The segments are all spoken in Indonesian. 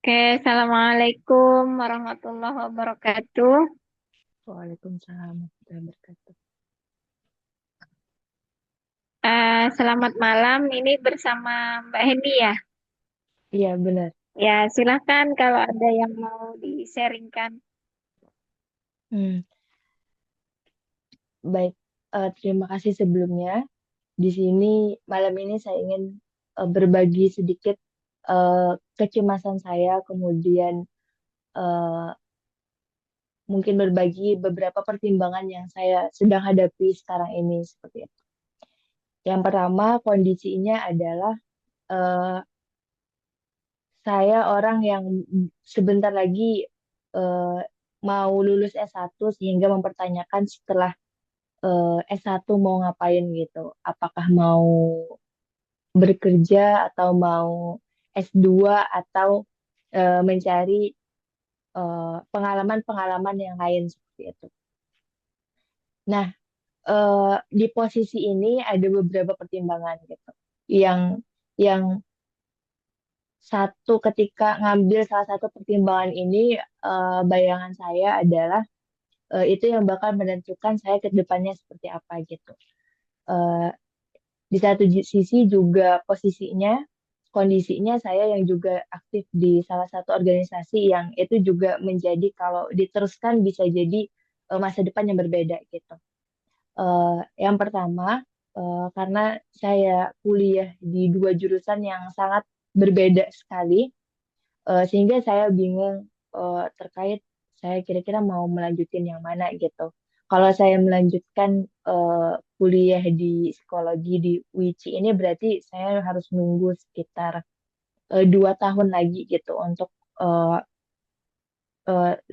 Oke, Assalamualaikum warahmatullahi wabarakatuh. Waalaikumsalam warahmatullahi wabarakatuh. Selamat malam, ini bersama Mbak Hendy ya. Iya benar. Ya, silahkan kalau ada yang mau di-sharingkan. Hmm, baik. Terima kasih sebelumnya. Di sini malam ini saya ingin berbagi sedikit kecemasan saya, kemudian eh, mungkin berbagi beberapa pertimbangan yang saya sedang hadapi sekarang ini seperti itu. Yang pertama kondisinya adalah eh, saya orang yang sebentar lagi eh, mau lulus S1 sehingga mempertanyakan setelah S1 mau ngapain gitu. Apakah mau bekerja atau mau S2 atau mencari pengalaman-pengalaman yang lain seperti itu. Nah, di posisi ini ada beberapa pertimbangan gitu. Yang yang satu ketika ngambil salah satu pertimbangan ini, bayangan saya adalah itu yang bakal menentukan saya ke depannya seperti apa gitu. Eh, di satu sisi juga posisinya, kondisinya saya yang juga aktif di salah satu organisasi yang itu juga menjadi kalau diteruskan bisa jadi masa depan yang berbeda gitu. Yang pertama, karena saya kuliah di dua jurusan yang sangat berbeda sekali, sehingga saya bingung terkait saya kira-kira mau melanjutin yang mana gitu. Kalau saya melanjutkan kuliah di psikologi di UICI ini berarti saya harus nunggu sekitar 2 tahun lagi gitu untuk eh,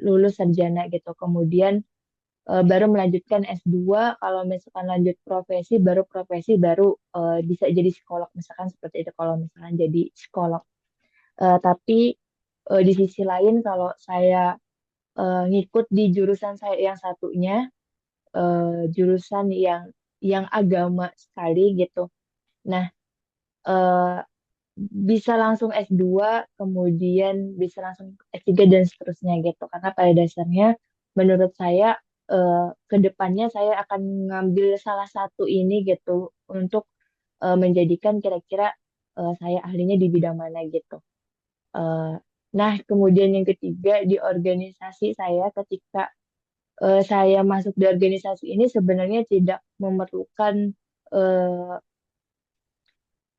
lulus sarjana gitu. Kemudian baru melanjutkan S2. Kalau misalkan lanjut profesi, baru profesi baru bisa jadi psikolog misalkan seperti itu kalau misalkan jadi psikolog. Tapi di sisi lain kalau saya ngikut di jurusan saya yang satunya, jurusan yang agama sekali gitu. Nah, eh, bisa langsung S2, kemudian bisa langsung S3 dan seterusnya gitu. Karena pada dasarnya menurut saya ke depannya saya akan ngambil salah satu ini gitu untuk menjadikan kira-kira saya ahlinya di bidang mana gitu. Eh, nah, kemudian yang ketiga di organisasi saya ketika saya masuk di organisasi ini sebenarnya tidak memerlukan eh,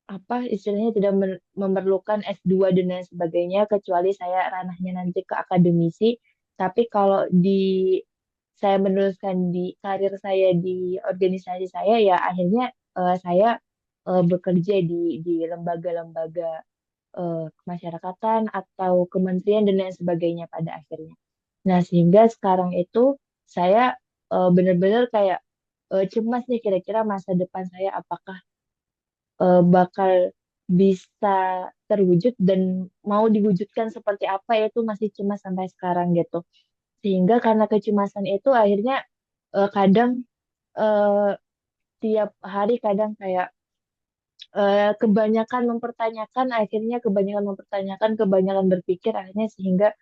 apa istilahnya tidak memerlukan S2 dan lain sebagainya kecuali saya ranahnya nanti ke akademisi. Tapi kalau saya meneruskan di karir saya di organisasi saya ya akhirnya saya bekerja di lembaga-lembaga kemasyarakatan atau kementerian dan lain sebagainya pada akhirnya. Nah, sehingga sekarang itu saya benar-benar kayak cemas nih kira-kira masa depan saya apakah bakal bisa terwujud dan mau diwujudkan seperti apa itu masih cemas sampai sekarang gitu. Sehingga karena kecemasan itu akhirnya kadang eh, tiap hari kadang kayak kebanyakan berpikir akhirnya sehingga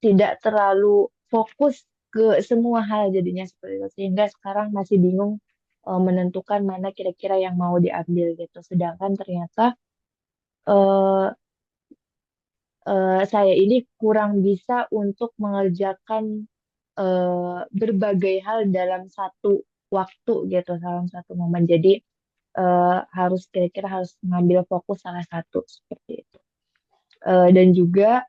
tidak terlalu fokus ke semua hal jadinya seperti itu sehingga sekarang masih bingung menentukan mana kira-kira yang mau diambil gitu sedangkan ternyata eh, saya ini kurang bisa untuk mengerjakan berbagai hal dalam satu waktu gitu dalam satu momen jadi harus kira-kira harus mengambil fokus salah satu seperti itu. Dan juga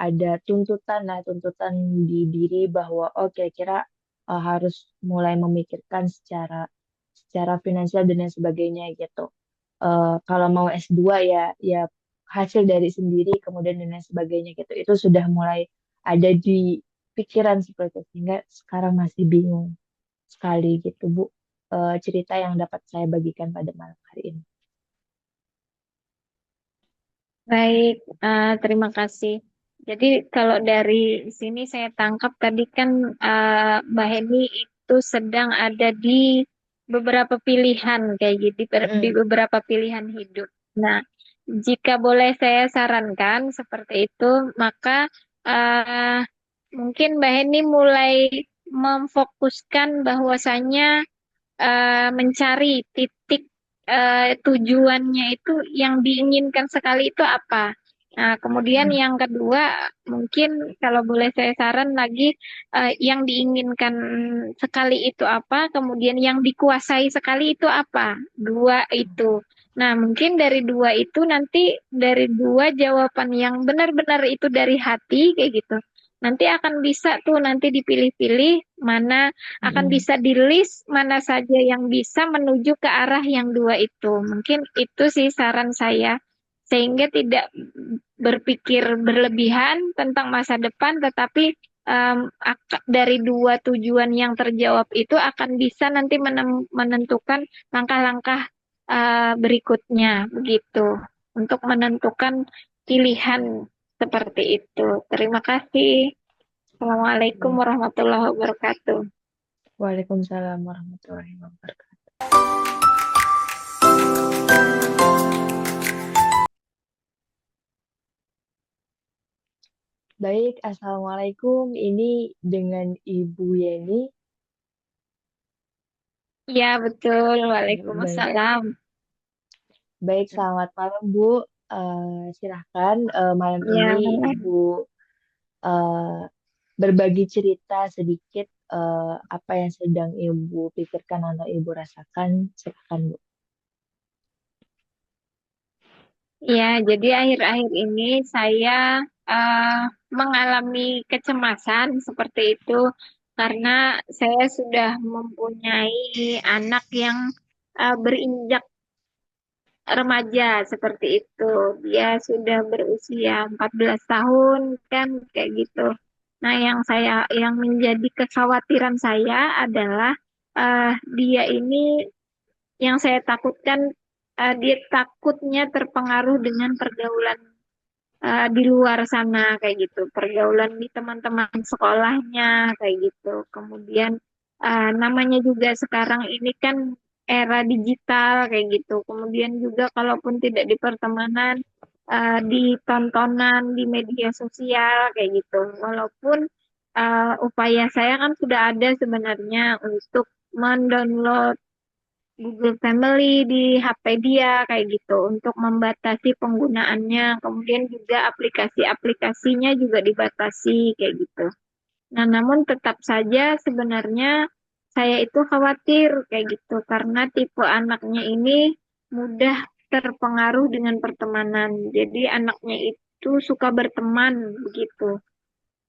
ada tuntutan lah tuntutan di diri bahwa oh kira-kira harus mulai memikirkan secara secara finansial dan lain sebagainya gitu. Kalau mau S2 ya ya hasil dari sendiri kemudian dan lain sebagainya gitu. Itu sudah mulai ada di pikiran seperti itu sehingga sekarang masih bingung sekali gitu Bu. Cerita yang dapat saya bagikan pada malam hari ini. Baik, terima kasih. Jadi kalau dari sini saya tangkap tadi kan Mbak Hendy itu sedang ada di beberapa pilihan kayak gitu, di Mm-mm. beberapa pilihan hidup. Nah, jika boleh saya sarankan seperti itu, maka eh, mungkin Mbak Heni mulai memfokuskan bahwasanya mencari titik tujuannya itu yang diinginkan sekali itu apa. Nah, kemudian Hmm. yang kedua, mungkin kalau boleh saya saran lagi, yang diinginkan sekali itu apa, kemudian yang dikuasai sekali itu apa. Dua itu. Nah, mungkin dari dua itu nanti dari dua jawaban yang benar-benar itu dari hati kayak gitu. Nanti akan bisa tuh nanti dipilih-pilih mana akan Mm-mm. bisa di list mana saja yang bisa menuju ke arah yang dua itu. Mungkin itu sih saran saya. Sehingga tidak berpikir berlebihan tentang masa depan, tetapi dari dua tujuan yang terjawab itu akan bisa nanti menentukan langkah-langkah berikutnya, begitu. Untuk menentukan pilihan seperti itu. Terima kasih. Assalamualaikum Iya. warahmatullahi wabarakatuh. Waalaikumsalam warahmatullahi wabarakatuh. Baik, Assalamualaikum. Ini dengan Ibu Yeni. Iya, betul. Baik, Waalaikumsalam. baik, selamat malam, Bu. Silahkan malam Ya, ini benar. Ibu eh, berbagi cerita sedikit apa yang sedang Ibu pikirkan atau Ibu rasakan. Silahkan, Bu. Ya, jadi akhir-akhir ini saya eh, mengalami kecemasan seperti itu karena saya sudah mempunyai anak yang berinjak remaja seperti itu. Dia sudah berusia 14 tahun kan kayak gitu. Nah, yang menjadi kekhawatiran saya adalah dia ini yang saya takutkan dia takutnya terpengaruh dengan pergaulan di luar sana kayak gitu, pergaulan di teman-teman sekolahnya kayak gitu. Kemudian namanya juga sekarang ini kan era digital kayak gitu. Kemudian juga kalaupun tidak di pertemanan, di tontonan di media sosial kayak gitu. Walaupun upaya saya kan sudah ada sebenarnya untuk mendownload Google Family di HP dia kayak gitu untuk membatasi penggunaannya. Kemudian juga aplikasi-aplikasinya juga dibatasi kayak gitu. Nah, namun tetap saja sebenarnya saya itu khawatir kayak gitu karena tipe anaknya ini mudah terpengaruh dengan pertemanan. Jadi anaknya itu suka berteman begitu.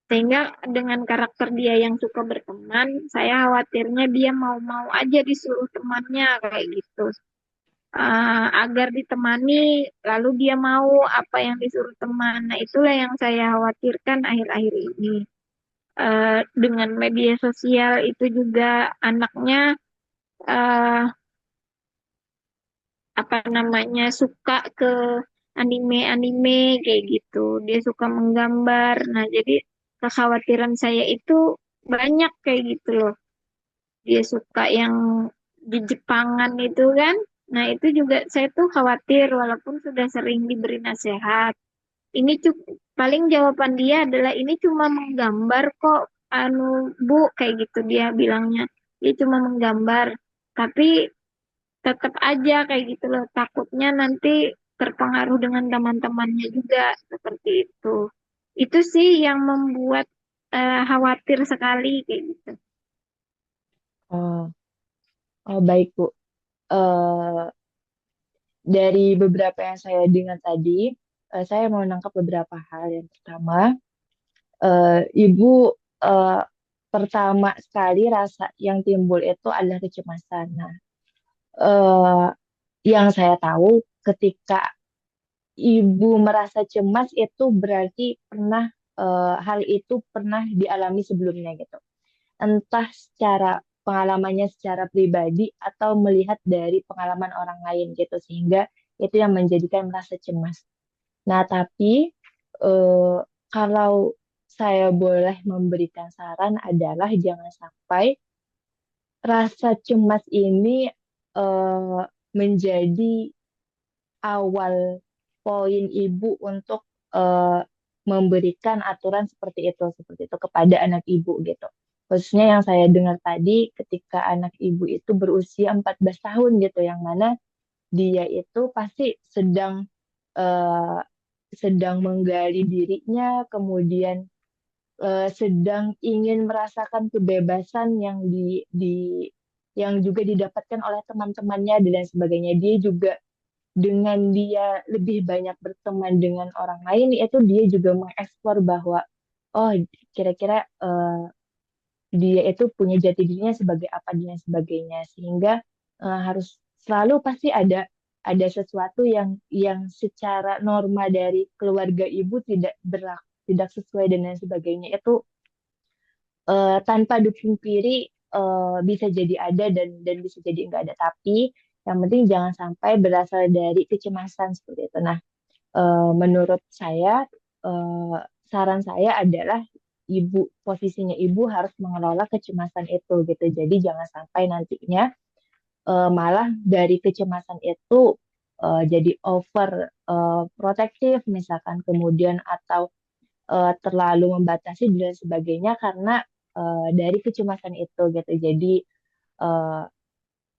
Sehingga dengan karakter dia yang suka berteman, saya khawatirnya dia mau-mau aja disuruh temannya kayak gitu. Agar ditemani, lalu dia mau apa yang disuruh teman. Nah, itulah yang saya khawatirkan akhir-akhir ini. Dengan media sosial itu juga anaknya eh, apa namanya suka ke anime-anime kayak gitu. Dia suka menggambar. Nah, jadi kekhawatiran saya itu banyak kayak gitu loh. Dia suka yang di Jepangan itu kan. Nah, itu juga saya tuh khawatir walaupun sudah sering diberi nasihat. Ini paling jawaban dia adalah ini cuma menggambar kok anu Bu kayak gitu dia bilangnya. Dia cuma menggambar. Tapi tetap aja kayak gitu loh. Takutnya nanti terpengaruh dengan teman-temannya juga seperti itu. Itu sih yang membuat khawatir sekali kayak gitu. Oh, oh baik, Bu. Eh, dari beberapa yang saya dengar tadi, saya mau nangkap beberapa hal. Yang pertama, Ibu eh, pertama sekali rasa yang timbul itu adalah kecemasan. Nah, eh, yang saya tahu ketika Ibu merasa cemas itu berarti pernah hal itu pernah dialami sebelumnya gitu. Entah secara pengalamannya secara pribadi atau melihat dari pengalaman orang lain gitu sehingga itu yang menjadikan merasa cemas. Nah, tapi eh, kalau saya boleh memberikan saran adalah jangan sampai rasa cemas ini menjadi awal poin ibu untuk eh, memberikan aturan seperti itu kepada anak ibu gitu. Khususnya yang saya dengar tadi ketika anak ibu itu berusia 14 tahun gitu, yang mana dia itu pasti eh, sedang menggali dirinya, kemudian sedang ingin merasakan kebebasan yang juga didapatkan oleh teman-temannya dan lain sebagainya. Dia juga dengan dia lebih banyak berteman dengan orang lain, itu dia juga mengeksplor bahwa oh kira-kira dia itu punya jati dirinya sebagai apa dan lain sebagainya, sehingga harus selalu pasti ada sesuatu yang secara norma dari keluarga ibu tidak berlaku, tidak sesuai dan lain sebagainya, itu tanpa dukung kiri bisa jadi ada dan bisa jadi enggak ada, tapi yang penting jangan sampai berasal dari kecemasan seperti itu. Nah, menurut saya, eh, saran saya adalah posisinya ibu harus mengelola kecemasan itu gitu. Jadi jangan sampai nantinya malah dari kecemasan itu jadi over protektif misalkan, kemudian atau terlalu membatasi dan sebagainya karena dari kecemasan itu gitu. Jadi eh,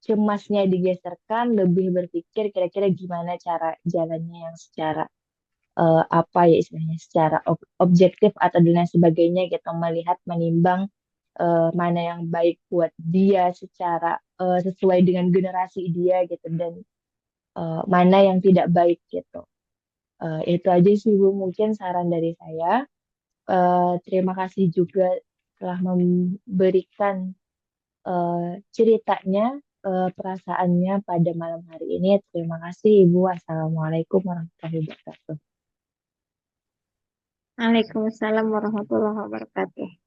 cemasnya digeserkan, lebih berpikir kira-kira gimana cara jalannya yang secara apa ya istilahnya, secara objektif atau dan lain sebagainya gitu, melihat menimbang mana yang baik buat dia secara sesuai dengan generasi dia gitu, dan mana yang tidak baik gitu. Itu aja sih Bu, mungkin saran dari saya. Terima kasih juga telah memberikan ceritanya, perasaannya pada malam hari ini. Terima kasih Ibu. Assalamualaikum warahmatullahi wabarakatuh. Waalaikumsalam warahmatullahi wabarakatuh.